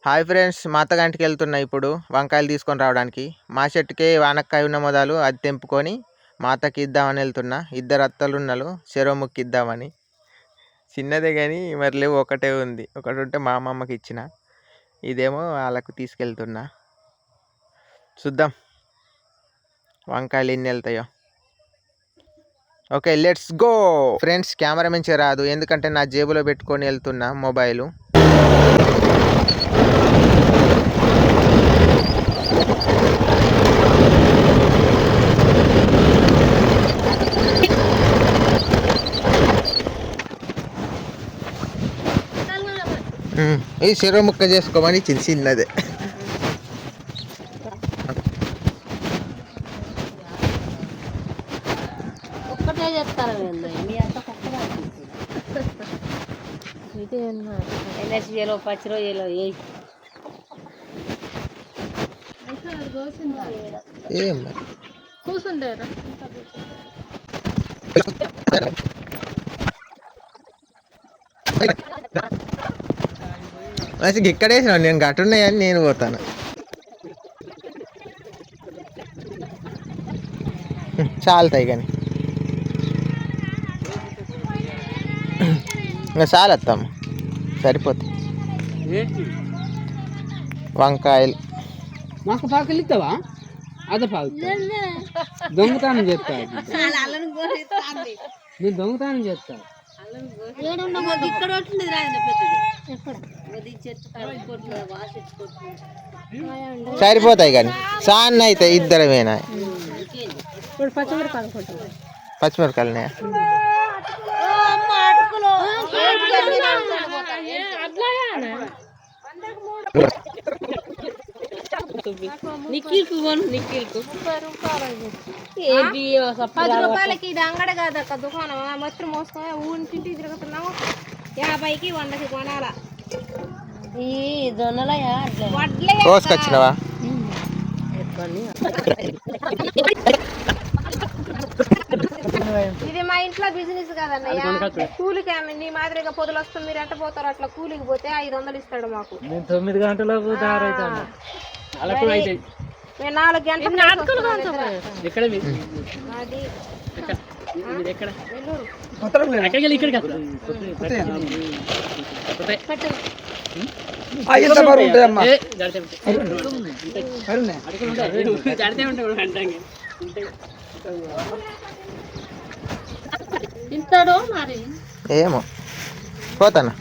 Hi friends, మా అత్తగాంటికి వెళ్తున్నా ఇప్పుడు వంకాయలు తీసుకొని రావడానికి. మా చెట్టుకే వానక్కాయ ఉన్న మొదలు అది తెంపుకొని మా అత్తకి ఇద్దామని వెళ్తున్నా. ఇద్దరు అత్తలు ఉన్నలు, చెరో ముక్కు ఇద్దామని. చిన్నదే కానీ మరి లేవు, ఒకటే ఉంది. ఒకటి ఉంటే మా అమ్మమ్మకి ఇచ్చిన, ఇదేమో వాళ్ళకు తీసుకెళ్తున్నా. చూద్దాం వంకాయలు ఎన్ని వెళ్తాయో. Okay, let's go friends. Camera మంచిగా రాదు ఎందుకంటే నా జేబులో పెట్టుకొని వెళ్తున్నా మొబైలు. ఇది చెరో ముక్క చేసుకోమని చిన్నదే. ఒక్కటే చెప్తారు ఎన్ఎస్లో 10 రోజులు ఏం కూర్చుంటారు. అసలు ఇక్కడే నేను గట్టున్నాయని నేను పోతాను. చాలుతాయి కానీ ఇంకా చాలత్తాం, సరిపోతాయి వంకాయలు. మాకు పాకలు ఇస్తావా? అదే పాకు దొంగతనం చేస్తా, నేను దొంగతనం చేస్తా. సరిపోతాయి కానీ సాన్న అయితే ఇద్దరమేనా? పచ్చిమిరకాయలున్నాయా? నిఖిల్కు 10 రూపాయలకి ఇది అంగడి కాదక్క, దుకాణం. మొత్తం మోసుకొని ఊరింటింటి తిరుగుతున్నాము. 50కి 100కి కొనాల. ఈ జొన్నలయా వడ్లే కోసుకొచ్చినవా? ఇది మా ఇంట్లో బిజినెస్ కదన్నయ్య. కూలికి నీ మాదిరిగా పొదులు వస్తుంది, మీరు ఎట్ట పోతారు? అట్లా కూలికి పోతే 500 ఇస్తాడు మాకు. 9 గంటలకు మేము 4 గంటలు. ఏమో పోతాను.